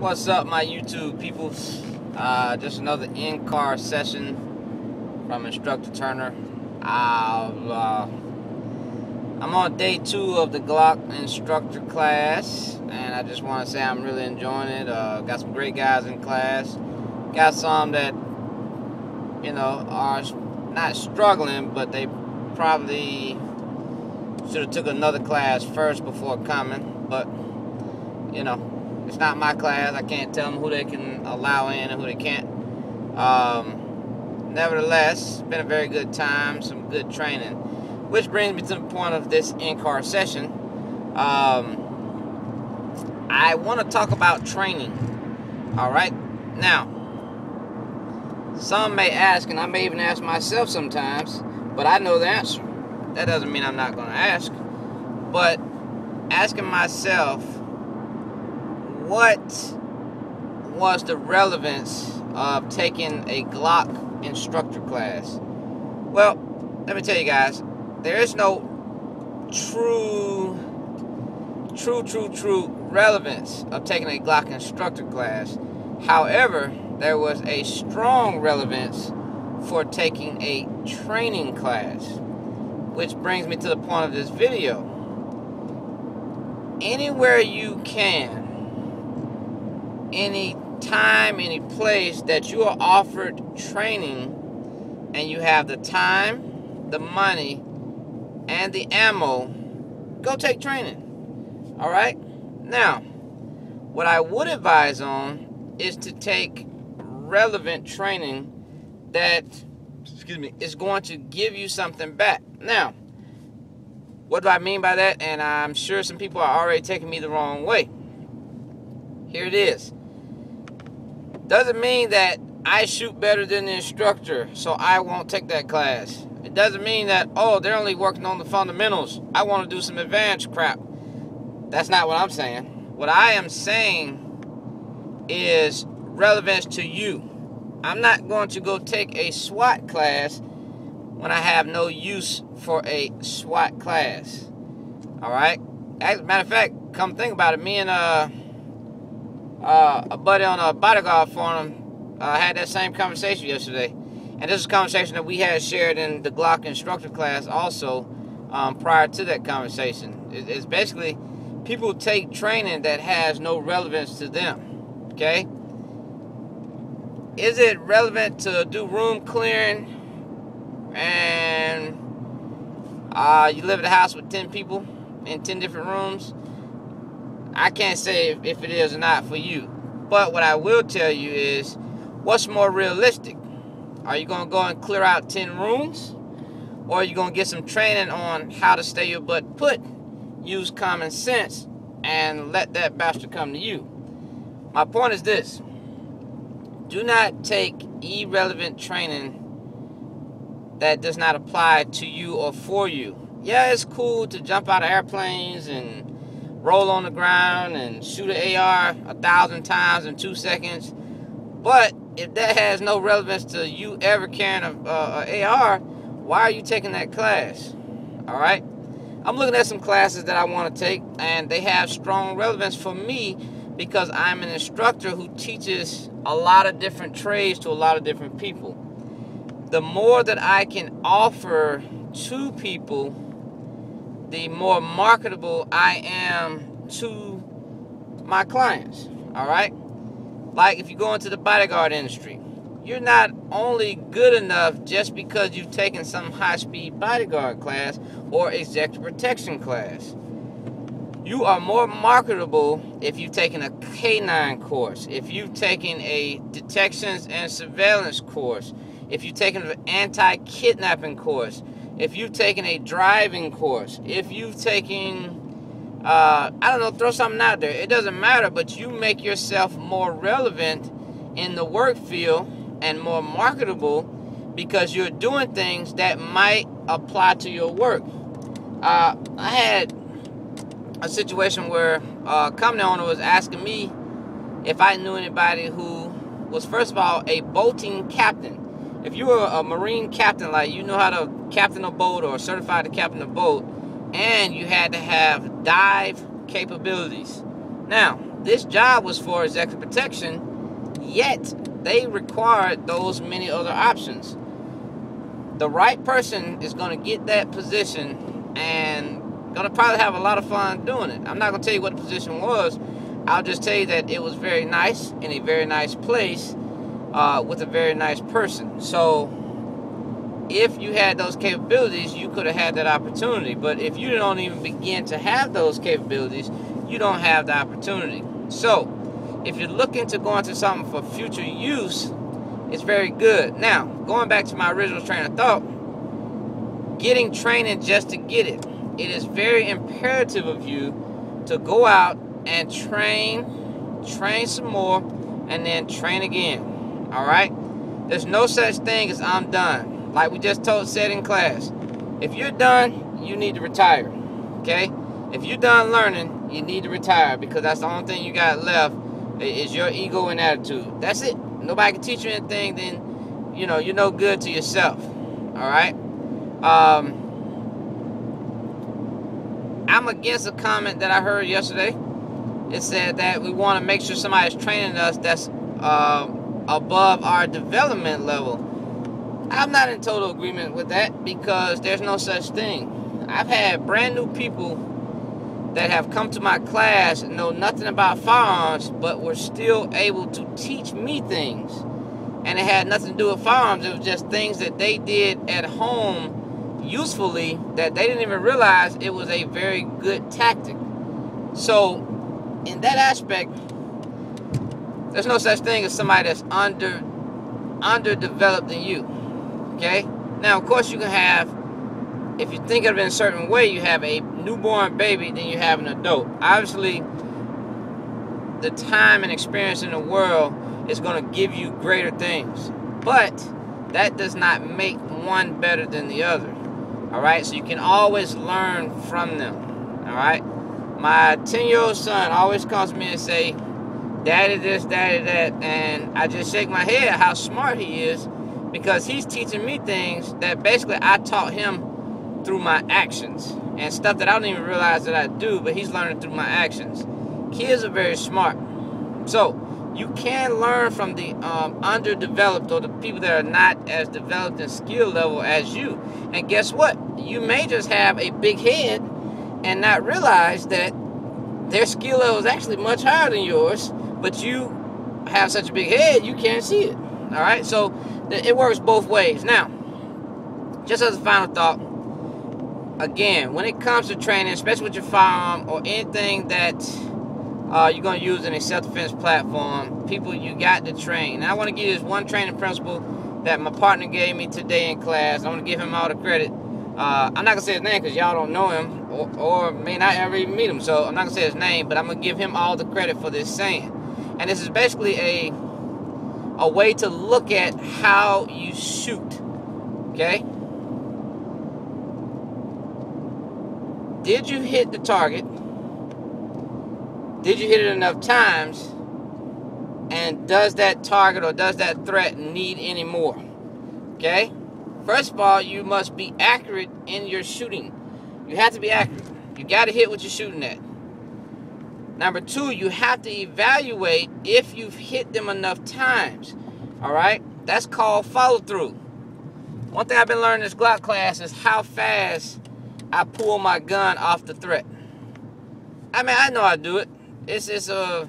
What's up, my YouTube people? Just another in-car session from Instructor Turner. I'm on day 2 of the Glock instructor class, and I just want to say I'm really enjoying it. Got some great guys in class. Got some that, you know, are not struggling, but they probably should have took another class first before coming. But, you know, it's not my class. I can't tell them who they can allow in and who they can't. Nevertheless, it's been a very good time, some good training. Which brings me to the point of this in-car session. I want to talk about training. Alright? Now, some may ask, and I may even ask myself sometimes, but I know the answer. That doesn't mean I'm not going to ask. But asking myself, what was the relevance of taking a Glock instructor class? Well, let me tell you guys, there is no true relevance of taking a Glock instructor class. However, there was a strong relevance for taking a training class, which brings me to the point of this video. Anywhere you can, any time, any place that you are offered training and you have the time, the money, and the ammo, go take training. Alright? Now, what I would advise on is to take relevant training that, is going to give you something back. Now, what do I mean by that? And I'm sure some people are already taking me the wrong way. Here it is. Doesn't mean that I shoot better than the instructor, so I won't take that class. It doesn't mean that, oh, they're only working on the fundamentals, I want to do some advanced crap. That's not what I'm saying. What I am saying is relevance to you. I'm not going to go take a SWAT class when I have no use for a SWAT class. Alright? As a matter of fact, come think about it, me and a buddy on a bodyguard forum had that same conversation yesterday. And this is a conversation that we had shared in the Glock instructor class also prior to that conversation. It's basically people take training that has no relevance to them. Okay? Is it relevant to do room clearing and you live in a house with 10 people in 10 different rooms? I can't say if it is or not for you. But what I will tell you is, what's more realistic? Are you going to go and clear out 10 rooms? Or are you going to get some training on how to stay your butt put, use common sense, and let that bastard come to you? My point is this. Do not take irrelevant training that does not apply to you or for you. Yeah, it's cool to jump out of airplanes and roll on the ground and shoot an AR 1,000 times in 2 seconds. But if that has no relevance to you ever carrying a AR, why are you taking that class? Alright? I'm looking at some classes that I want to take, and they have strong relevance for me because I'm an instructor who teaches a lot of different trades to a lot of different people. The more that I can offer to people, the more marketable I am to my clients. Alright? Like if you go into the bodyguard industry, you're not only good enough just because you've taken some high-speed bodyguard class or executive protection class. You are more marketable if you've taken a K9 course, if you've taken a detections and surveillance course, if you've taken an anti-kidnapping course, if you've taken a driving course, if you've taken, I don't know, throw something out there. It doesn't matter, but you make yourself more relevant in the work field and more marketable because you're doing things that might apply to your work. I had a situation where a company owner was asking me if I knew anybody who was, first of all, a boating captain. If you were a Marine captain, like you know how to captain a boat or certified to captain a boat, and you had to have dive capabilities. Now, this job was for executive protection, yet they required those many other options. The right person is going to get that position and going to probably have a lot of fun doing it. I'm not going to tell you what the position was. I'll just tell you that it was very nice, in a very nice place, with a very nice person. So if you had those capabilities, you could have had that opportunity. But if you don't even begin to have those capabilities, you don't have the opportunity. So if you're looking to go into something for future use, it's very good. Now, going back to my original train of thought, getting training just to get it. It is very imperative of you to go out and train some more, and then train again. All right? There's no such thing as I'm done. Like we just said in class, if you're done, you need to retire. Okay? If you're done learning, you need to retire, because that's the only thing you got left is your ego and attitude. That's it. Nobody can teach you anything, then you're no good to yourself. All right? I'm against a comment that I heard yesterday. It said that we want to make sure somebody's training us that's above our development level. I'm not in total agreement with that, because there's no such thing. I've had brand new people that have come to my class and know nothing about firearms, but were still able to teach me things. And it had nothing to do with firearms. It was just things that they did at home usefully that they didn't even realize it was a very good tactic. So in that aspect, there's no such thing as somebody that's underdeveloped than you. Okay? Now, of course, you can have, if you think of it in a certain way, you have a newborn baby, then you have an adult. Obviously, the time and experience in the world is going to give you greater things. But that does not make one better than the other. All right? So you can always learn from them. All right? My 10-year-old son always comes to me and say, "Daddy this, daddy that," and I just shake my head how smart he is, because he's teaching me things that basically I taught him through my actions, and stuff that I don't even realize that I do, but he's learning through my actions. Kids are very smart. So you can learn from the underdeveloped, or the people that are not as developed and skill level as you. And guess what? You may just have a big head and not realize that their skill level is actually much higher than yours, but you have such a big head, you can't see it. All right? So it works both ways. Now, just as a final thought, again, when it comes to training, especially with your firearm or anything that you're going to use in a self-defense platform, people, you got to train. Now, I want to give you this one training principle that my partner gave me today in class. I want to give him all the credit. I'm not going to say his name because y'all don't know him, or may not ever even meet him, so I'm not going to say his name, but I'm going to give him all the credit for this saying. And this is basically a way to look at how you shoot. Okay? Did you hit the target? Did you hit it enough times? And does that target or does that threat need any more? Okay? First of all, you must be accurate in your shooting. You have to be accurate. You got to hit what you're shooting at. Number two, you have to evaluate if you've hit them enough times. All right? That's called follow-through. One thing I've been learning in this Glock class is how fast I pull my gun off the threat. I mean, I know I do it. It's a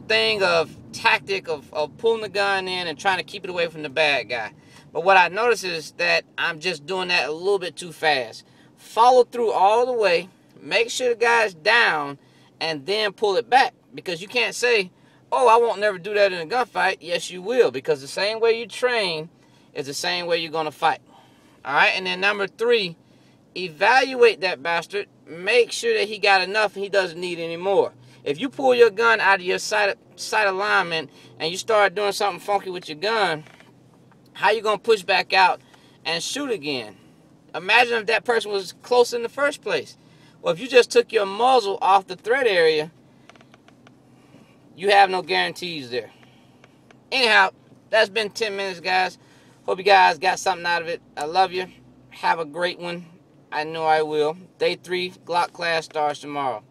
thing of tactic of pulling the gun in and trying to keep it away from the bad guy. But what I notice is that I'm just doing that a little bit too fast. Follow through all the way. Make sure the guy's down, and then pull it back. Because you can't say, "Oh, I won't never do that in a gunfight." Yes, you will. Because the same way you train is the same way you're going to fight. All right? And then number three, evaluate that bastard. Make sure that he got enough and he doesn't need any more. If you pull your gun out of your sight alignment and you start doing something funky with your gun, how you going to push back out and shoot again? Imagine if that person was close in the first place. Well, if you just took your muzzle off the threat area, you have no guarantees there. Anyhow, that's been 10 minutes, guys. Hope you guys got something out of it. I love you. Have a great one. I know I will. Day 3 Glock class starts tomorrow.